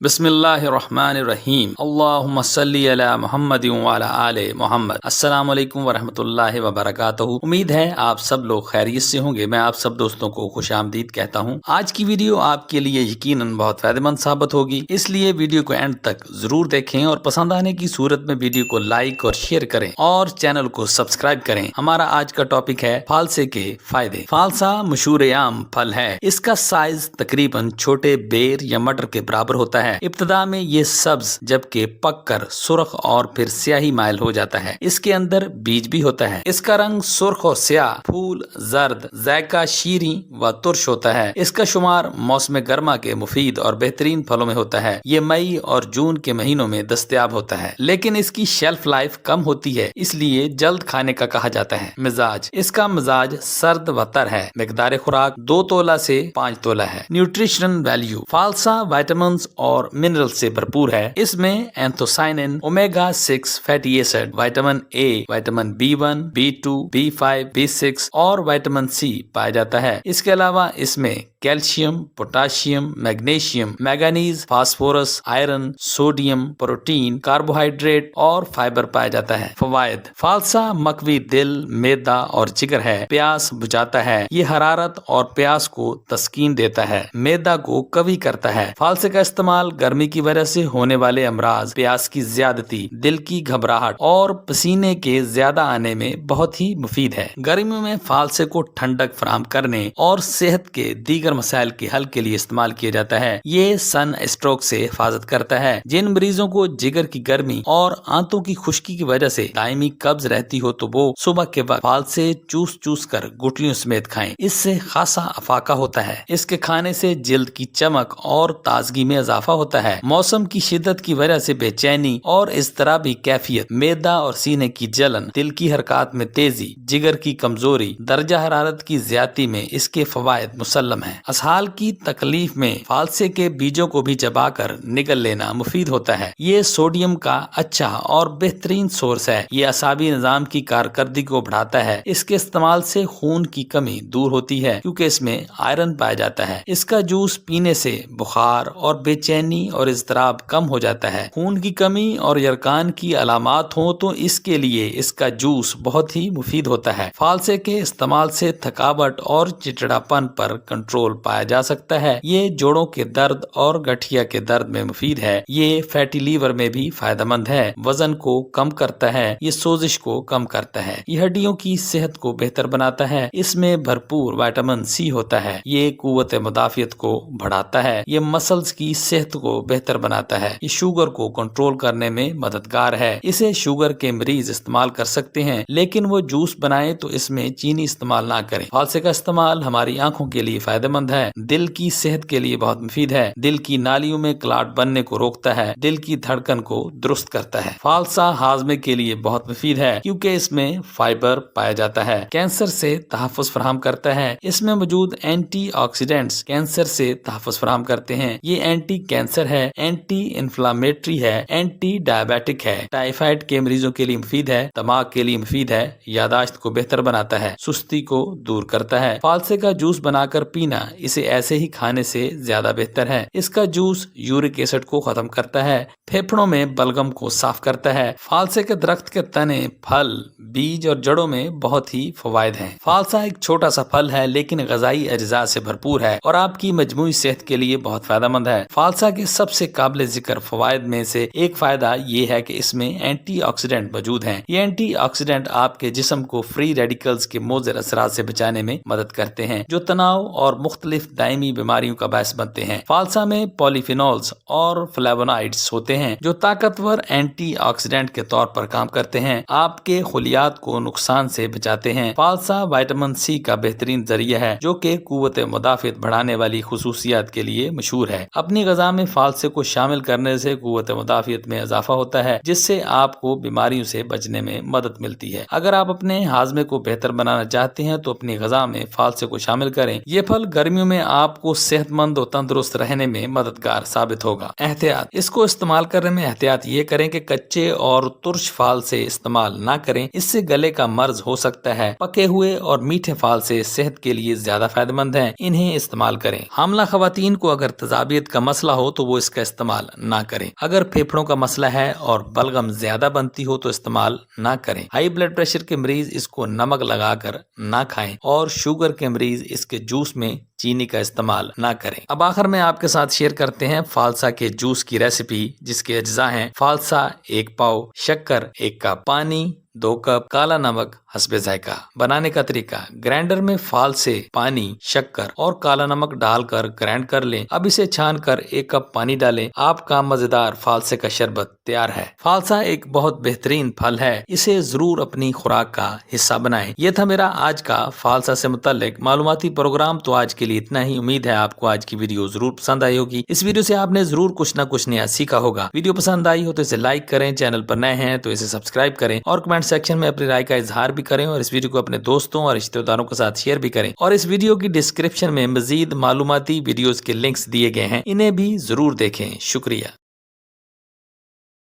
बिस्मिल्लाहिर्रहमानिर्रहीम अल्लाहुम्मा सल्ली अला मुहम्मद व अला आले मोहम्मद। अस्सलाम वालेकुम वरहमतुल्लाहि वबरकातुहू। उम्मीद है आप सब लोग खैरियत से होंगे। मैं आप सब दोस्तों को खुशामदीद कहता हूँ। आज की वीडियो आपके लिए यकीनन बहुत फायदेमंद साबित होगी, इसलिए वीडियो को एंड तक जरूर देखें और पसंद आने की सूरत में वीडियो को लाइक और शेयर करें और चैनल को सब्सक्राइब करें। हमारा आज का टॉपिक है फालसे के फायदे। फालसा मशहूर आम फल है। इसका साइज तकरीबन छोटे बेर या मटर के बराबर होता है। इब्तदा में ये सब्ज जबकि पक कर सुर्ख और फिर स्याही माइल हो जाता है। इसके अंदर बीज भी होता है। इसका रंग सुर्ख और स्याह, फूल जर्द, जायका शीरी व तुर्श होता है। इसका शुमार मौसम गर्मा के मुफीद और बेहतरीन फलों में होता है। ये मई और जून के महीनों में दस्तयाब होता है, लेकिन इसकी शेल्फ लाइफ कम होती है, इसलिए जल्द खाने का कहा जाता है। मिजाज, इसका मिजाज सर्द व तर है। मिकदार खुराक 2 तोला से 5 तोला है। न्यूट्रिशन वैल्यू, फालसा विटामिन और मिनरल से भरपूर है। इसमें anthocyanin, omega 6 fatty acid, vitamin A, vitamin B1, B2, B5, B6 और विटामिन C पाया जाता है। इसके अलावा इसमें calcium, potassium, magnesium, manganese, phosphorus, iron, sodium, protein, carbohydrate और फाइबर पाया जाता है। फवायद, फालसा मकवी दिल, मैदा और जिगर है। प्यास बुझाता है। ये हरारत और प्यास को तस्कीन देता है। मैदा को कवी करता है। फालसे का इस्तेमाल गर्मी की वजह से होने वाले अमराज, प्यास की ज्यादती, दिल की घबराहट और पसीने के ज्यादा आने में बहुत ही मुफीद है। गर्मियों में फालसे को ठंडक फराहम करने और सेहत के दीगर मसाइल के हल के लिए इस्तेमाल किया जाता है। ये सन स्ट्रोक से हिफाजत करता है। जिन मरीजों को जिगर की गर्मी और आंतों की खुश्की की वजह से दायमी कब्ज रहती हो तो वो सुबह के वक्त फालसे चूस चूस कर गुठलियों समेत खाएं। इससे खासा अफाका होता है। इसके खाने से जिल्द की चमक और ताजगी में इजाफा होता है। मौसम की शिद्दत की वजह से बेचैनी और इज़्तिराबी कैफियत, मैदा और सीने की जलन, दिल की हरकत में तेजी, जिगर की कमजोरी, दर्जा हरारत की ज्यादती में इसके फवायद मुसल्लम है। असहाल की तकलीफ में फालसे के बीजों को भी चबाकर निगल लेना मुफीद होता है। ये सोडियम का अच्छा और बेहतरीन सोर्स है। ये असाबी निजाम की कारकर्दगी को बढ़ाता है। इसके इस्तेमाल से खून की कमी दूर होती है, क्योंकि इसमें आयरन पाया जाता है। इसका जूस पीने से बुखार और बेचैनी और इज़्तिराब कम हो जाता है। खून की कमी और यरकान की अलामात हो तो इसके लिए इसका जूस बहुत ही मुफीद होता है। फालसे के इस्तेमाल से थकावट और चिड़चिड़ापन पर कंट्रोल पाया जा सकता है। ये जोड़ों के दर्द और गठिया के दर्द में मुफीद है। ये फैटी लीवर में भी फायदेमंद है। वजन को कम करता है। ये सोजिश को कम करता है। ये हड्डियों की सेहत को बेहतर बनाता है। इसमें भरपूर विटामिन C होता है। ये कुव्वत मुदाफियत को बढ़ाता है। ये मसल्स की सेहत को बेहतर बनाता है। ये शुगर को कंट्रोल करने में मददगार है। इसे शुगर के मरीज इस्तेमाल कर सकते हैं, लेकिन वो जूस बनाए तो इसमें चीनी इस्तेमाल ना करें। फालसे का इस्तेमाल हमारी आंखों के लिए फायदेमंद है। दिल की सेहत के लिए बहुत मुफीद है। दिल की नालियों में क्लॉट बनने को रोकता है। दिल की धड़कन को दुरुस्त करता है। फालसा हाजमे के लिए बहुत मुफीद है, क्योंकि इसमें फाइबर पाया जाता है। कैंसर से तहफ़्फ़ुज़ फराहम करता है। इसमें मौजूद एंटीऑक्सीडेंट्स कैंसर से तहफ़्फ़ुज़ फराहम करते हैं। ये एंटी कैंसर है, एंटी इन्फ्लामेटरी है, एंटी डायबिटिक है, टाइफाइड के मरीजों के लिए मुफीद है, दिमाग के लिए मुफीद है, यादाश्त को बेहतर बनाता है, सुस्ती को दूर करता है। फालसे का जूस बनाकर पीना इसे ऐसे ही खाने से ज्यादा बेहतर है। इसका जूस यूरिक एसिड को खत्म करता है, फेफड़ों में बलगम को साफ करता है। फालसे के दरख्त के तने, फल, बीज और जड़ों में बहुत ही फवायद हैं। फालसा एक छोटा सा फल है, लेकिन गजाई अज्जा से भरपूर है और आपकी मजमूई सेहत के लिए बहुत फायदेमंद है। फालसा के सबसे काबिल जिक्र फवायद में से एक फायदा ये है कि इसमें एंटीऑक्सीडेंट मौजूद हैं। ये एंटीऑक्सीडेंट आपके जिस्म को फ्री रेडिकल्स के मुज़र असरात से बचाने में मदद करते हैं, जो तनाव और मुख्तलिफ दायमी बीमारियों का बायस बनते हैं। फालसा में पॉलीफिनॉल्स और फ्लेवोनॉइड्स होते हैं, जो ताकतवर एंटीऑक्सीडेंट के तौर पर काम करते हैं, आपके खुलियात को नुकसान से बचाते हैं। फालसा विटामिन C का बेहतरीन जरिया है, जो कि कुव्वत मुदाफियत बढ़ाने वाली खुसूसियात के लिए मशहूर है। अपनी ग़िज़ा में फालसे को शामिल करने से कुव्वत मुदाफियत में इजाफा होता है, जिससे आपको बीमारियों से बचने में मदद मिलती है। अगर आप अपने हाजमे को बेहतर बनाना चाहते हैं तो अपनी ग़िज़ा में फालसे को शामिल करें। ये फल गर्मियों में आपको सेहतमंद और तंदुरुस्त रहने में मददगार साबित होगा। एहतियात, इसको इस्तेमाल استعمال کرنے میں احتیاط یہ کریں کہ کچے اور ترش پھال سے استعمال نہ کریں، اس سے گلے کا مرض ہو سکتا ہے۔ پکے ہوئے اور میٹھے پھال سے صحت کے لیے زیادہ فائدہ مند ہیں، انہیں استعمال کریں۔ حاملہ خواتین کو اگر تذابیت کا مسئلہ ہو تو وہ اس کا استعمال نہ کریں۔ اگر پھیپھڑوں کا مسئلہ ہے اور بلغم زیادہ بنتی ہو تو استعمال نہ کریں۔ ہائی بلڈ پریشر کے مریض اس کو نمک لگا کر نہ کھائیں اور شوگر کے مریض اس کے جوس میں چینی کا استعمال نہ کریں۔ اب آخر میں آپ کے ساتھ شیئر کرتے ہیں فالسا کے جوس کی ریسیپی، جس کے اجزاء ہیں: فالسا 1 پاؤ، شکر 1 کپ، پانی 2 کپ، کالا نمک حسب ذائقہ۔ بنانے کا طریقہ: گرائنڈر میں فالسے، پانی، شکر اور کالا نمک ڈال کر گرائنڈ کر لیں۔ اب اسے چھان کر 1 کپ پانی ڈالیں۔ آپ کا مزیدار فالسے کا شربت تیار ہے۔ فالسا ایک بہت بہترین پھل ہے، اسے ضرور اپنی خوراک کا حصہ بنائیں۔ یہ تھا میرا آج کا فالسا سے متعلق معلوماتی پروگرام۔ تو آج کے لیے اتنا ہی۔ امید ہے آپ کو آج کی ویڈیو ضرور پسند آئی ہوگی۔ اس ویڈیو سے آپ نے ضرور کچھ نہ کچھ نیا سیکھا ہوگا۔ ویڈیو پسند آئی ہو تو اسے لائک کریں، چینل پر نئے ہیں تو اسے سبسکرائب کریں اور کمنٹ سیکشن میں اپنی رائے کا اظہار بھی کریں، اور اس ویڈیو کو اپنے دوستوں اور رشتہ داروں کے ساتھ شیئر بھی کریں۔ اور اس ویڈیو کی ڈسکرپشن میں مزید معلوماتی ویڈیوز کے لنکس دیے گئے ہیں، انہیں بھی ضرور دیکھیں۔ شکریہ۔